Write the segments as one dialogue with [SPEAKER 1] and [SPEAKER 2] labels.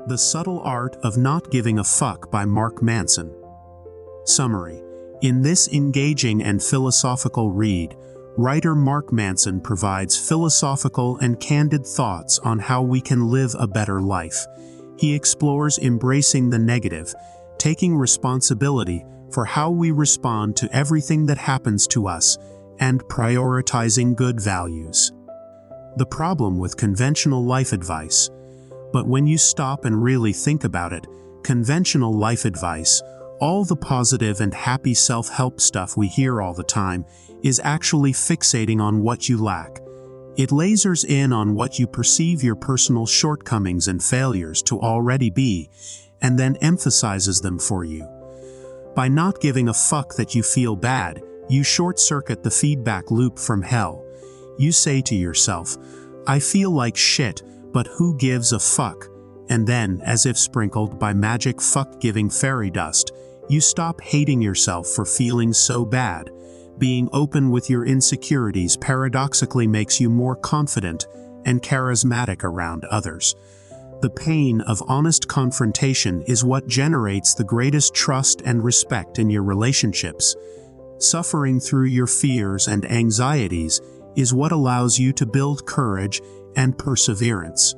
[SPEAKER 1] The Subtle Art of Not Giving a Fuck by Manson. Summary. In this engaging and philosophical read, writer Manson provides philosophical and candid thoughts on how we can live a better life. He explores embracing the negative, taking responsibility for how we respond to everything that happens to us, and prioritizing good values. The problem with conventional life advice. But when you stop and really think about it, conventional life advice, all the positive and happy self-help stuff we hear all the time, is actually fixating on what you lack. It lasers in on what you perceive your personal shortcomings and failures to already be, and then emphasizes them for you. By not giving a fuck that you feel bad, you short-circuit the feedback loop from hell. You say to yourself, "I feel like shit, but who gives a fuck?" And then, as if sprinkled by magic fuck-giving fairy dust, you stop hating yourself for feeling so bad. Being open with your insecurities paradoxically makes you more confident and charismatic around others. The pain of honest confrontation is what generates the greatest trust and respect in your relationships. Suffering through your fears and anxieties is what allows you to build courage and perseverance.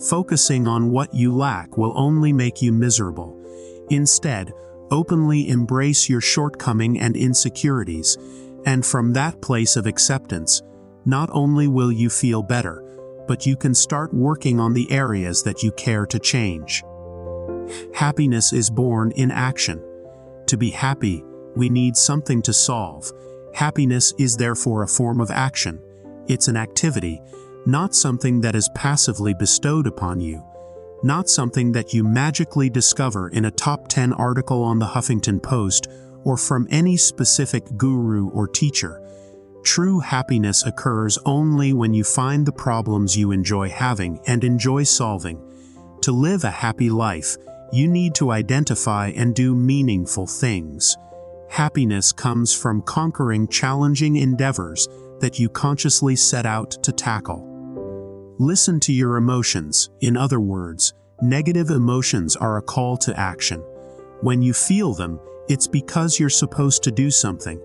[SPEAKER 1] Focusing on what you lack will only make you miserable. Instead, openly embrace your shortcoming and insecurities, and from that place of acceptance, not only will you feel better, but you can start working on the areas that you care to change. Happiness is born in action. To be happy, we need something to solve. Happiness is therefore a form of action. It's an activity, not something that is passively bestowed upon you, not something that you magically discover in a top 10 article on the Huffington Post or from any specific guru or teacher. True happiness occurs only when you find the problems you enjoy having and enjoy solving. To live a happy life, you need to identify and do meaningful things. Happiness comes from conquering challenging endeavors that you consciously set out to tackle. Listen to your emotions. In other words, negative emotions are a call to action. When you feel them, it's because you're supposed to do something.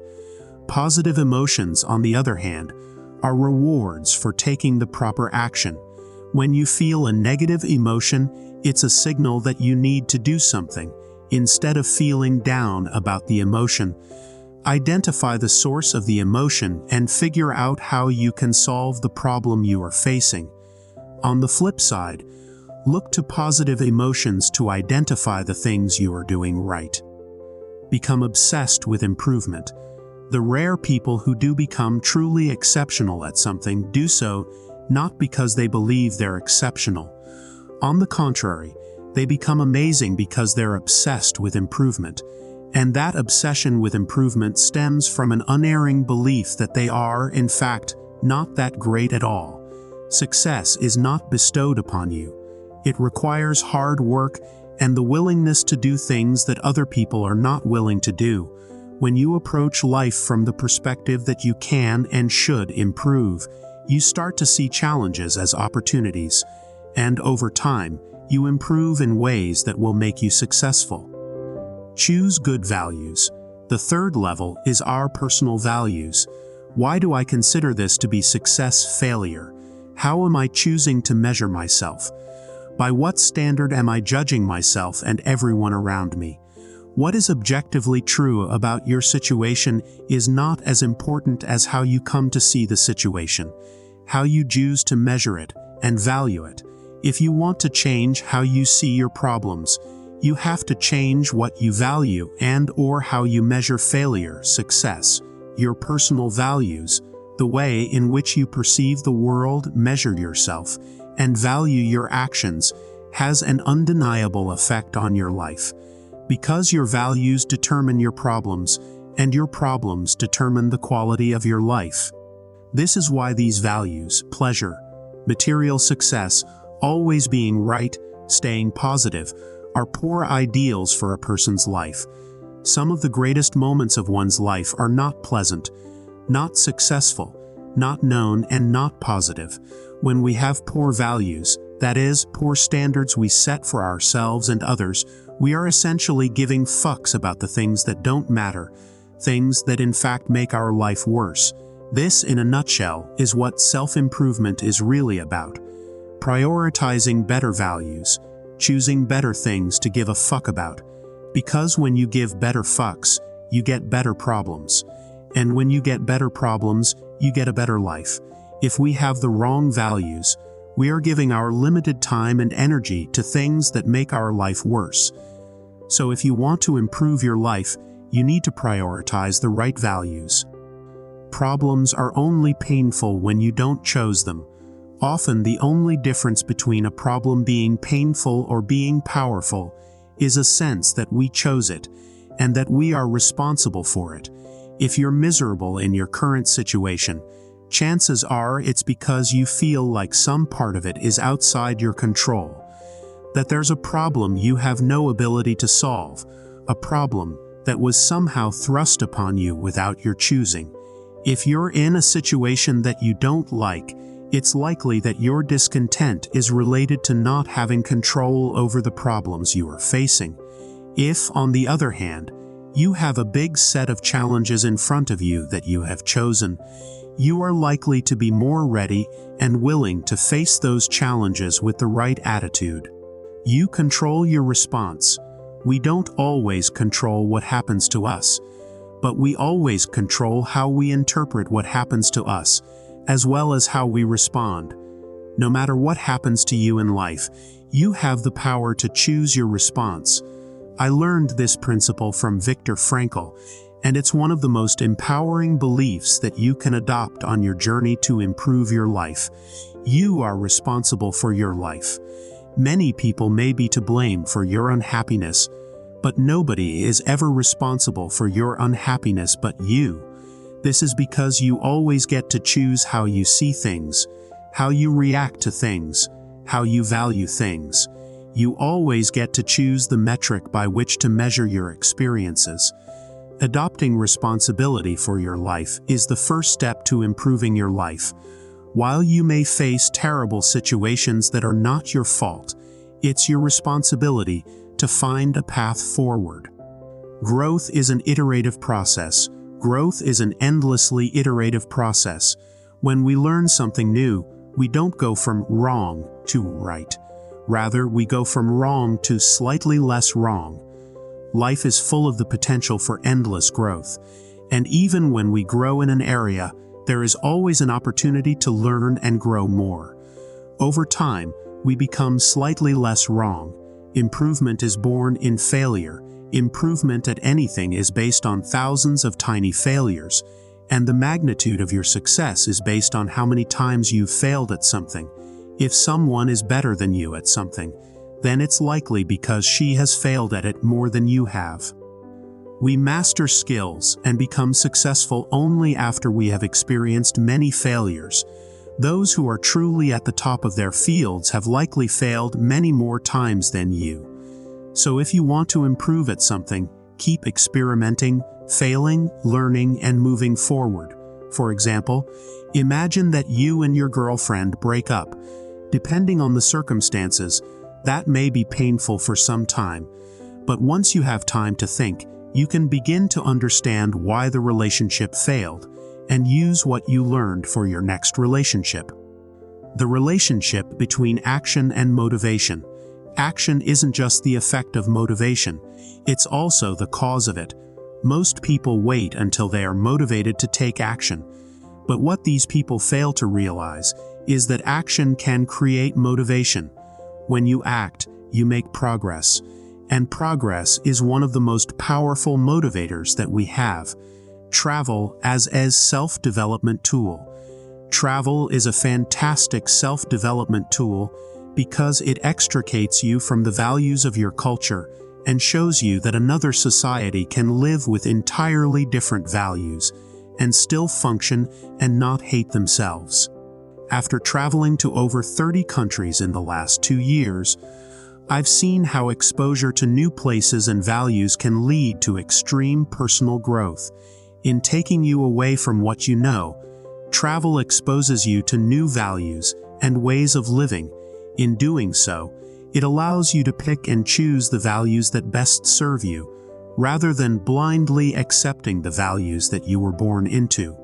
[SPEAKER 1] Positive emotions, on the other hand, are rewards for taking the proper action. When you feel a negative emotion, it's a signal that you need to do something. Instead of feeling down about the emotion, identify the source of the emotion and figure out how you can solve the problem you are facing. On the flip side, look to positive emotions to identify the things you are doing right. Become obsessed with improvement. The rare people who do become truly exceptional at something do so not because they believe they're exceptional. On the contrary, they become amazing because they're obsessed with improvement. And that obsession with improvement stems from an unerring belief that they are, in fact, not that great at all. Success is not bestowed upon you. It requires hard work and the willingness to do things that other people are not willing to do. When you approach life from the perspective that you can and should improve, you start to see challenges as opportunities, and over time, you improve in ways that will make you successful. Choose good values. The third level is our personal values. Why do I consider this to be success-failure? How am I choosing to measure myself? By what standard am I judging myself and everyone around me? What is objectively true about your situation is not as important as how you come to see the situation, how you choose to measure it and value it. If you want to change how you see your problems, you have to change what you value and/or how you measure failure, success, your personal values, the way in which you perceive the world, measure yourself, and value your actions has an undeniable effect on your life. Because your values determine your problems, and your problems determine the quality of your life. This is why these values, pleasure, material success, always being right, staying positive, are poor ideals for a person's life. Some of the greatest moments of one's life are not pleasant, not successful, not known, and not positive. When we have poor values, That is, poor standards we set for ourselves and others. We are essentially giving fucks about the things that don't matter, things that in fact make our life worse. This, in a nutshell, is what self-improvement is really about. Prioritizing better values, choosing better things to give a fuck about. Because when you give better fucks, you get better problems. And when you get better problems, you get a better life. If we have the wrong values, we are giving our limited time and energy to things that make our life worse. So if you want to improve your life, you need to prioritize the right values. Problems are only painful when you don't choose them. Often the only difference between a problem being painful or being powerful is a sense that we chose it and that we are responsible for it. If you're miserable in your current situation, chances are it's because you feel like some part of it is outside your control, that there's a problem you have no ability to solve, a problem that was somehow thrust upon you without your choosing. If you're in a situation that you don't like, it's likely that your discontent is related to not having control over the problems you are facing. If, on the other hand, you have a big set of challenges in front of you that you have chosen, you are likely to be more ready and willing to face those challenges with the right attitude. You control your response. We don't always control what happens to us, but we always control how we interpret what happens to us, as well as how we respond. No matter what happens to you in life, you have the power to choose your response. I learned this principle from Viktor Frankl, and it's one of the most empowering beliefs that you can adopt on your journey to improve your life. You are responsible for your life. Many people may be to blame for your unhappiness, but nobody is ever responsible for your unhappiness but you. This is because you always get to choose how you see things, how you react to things, how you value things. You always get to choose the metric by which to measure your experiences. Adopting responsibility for your life is the first step to improving your life. While you may face terrible situations that are not your fault, it's your responsibility to find a path forward. Growth is an iterative process. Growth is an endlessly iterative process. When we learn something new, we don't go from wrong to right. Rather, we go from wrong to slightly less wrong. Life is full of the potential for endless growth. And even when we grow in an area, there is always an opportunity to learn and grow more. Over time, we become slightly less wrong. Improvement is born in failure. Improvement at anything is based on thousands of tiny failures, and the magnitude of your success is based on how many times you've failed at something. If someone is better than you at something, then it's likely because she has failed at it more than you have. We master skills and become successful only after we have experienced many failures. Those who are truly at the top of their fields have likely failed many more times than you. So if you want to improve at something, keep experimenting, failing, learning, and moving forward. For example, imagine that you and your girlfriend break up. Depending on the circumstances, that may be painful for some time, but once you have time to think, you can begin to understand why the relationship failed and use what you learned for your next relationship. The relationship between action and motivation. Action isn't just the effect of motivation, it's also the cause of it. Most people wait until they are motivated to take action, but what these people fail to realize is that action can create motivation. When you act, you make progress, and progress is one of the most powerful motivators that we have. Travel as self-development tool. Travel is a fantastic self-development tool because it extricates you from the values of your culture and shows you that another society can live with entirely different values and still function and not hate themselves. After traveling to over 30 countries in the last 2 years, I've seen how exposure to new places and values can lead to extreme personal growth. In taking you away from what you know, travel exposes you to new values and ways of living. In doing so, it allows you to pick and choose the values that best serve you, rather than blindly accepting the values that you were born into.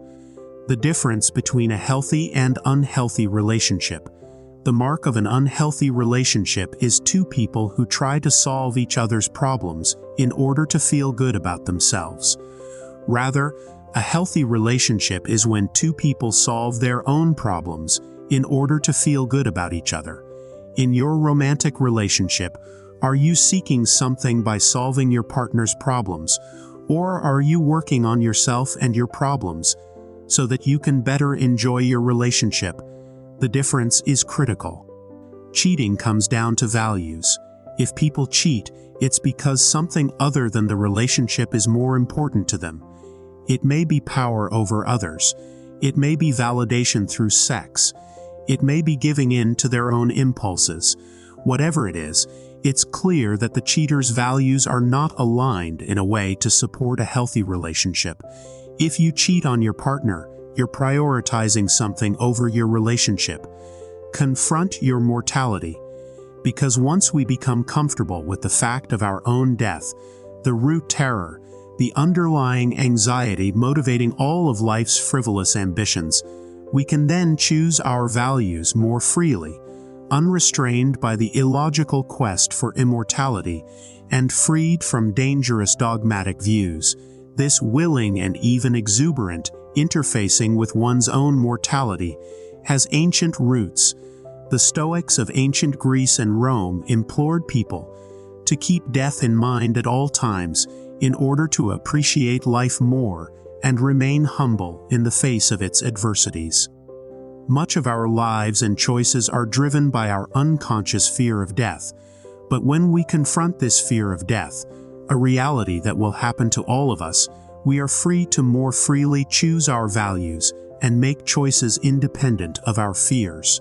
[SPEAKER 1] The difference between a healthy and unhealthy relationship. The mark of an unhealthy relationship is two people who try to solve each other's problems in order to feel good about themselves. Rather, a healthy relationship is when two people solve their own problems in order to feel good about each other. In your romantic relationship, are you seeking something by solving your partner's problems, or are you working on yourself and your problems so that you can better enjoy your relationship? The difference is critical. Cheating comes down to values. If people cheat, it's because something other than the relationship is more important to them. It may be power over others. It may be validation through sex. It may be giving in to their own impulses. Whatever it is, it's clear that the cheater's values are not aligned in a way to support a healthy relationship. If you cheat on your partner, you're prioritizing something over your relationship. Confront your mortality. Because once we become comfortable with the fact of our own death, the root terror, the underlying anxiety motivating all of life's frivolous ambitions, we can then choose our values more freely, unrestrained by the illogical quest for immortality and freed from dangerous dogmatic views. This willing and even exuberant interfacing with one's own mortality has ancient roots. The Stoics of ancient Greece and Rome implored people to keep death in mind at all times in order to appreciate life more and remain humble in the face of its adversities. Much of our lives and choices are driven by our unconscious fear of death, but when we confront this fear of death, a reality that will happen to all of us, we are free to more freely choose our values and make choices independent of our fears.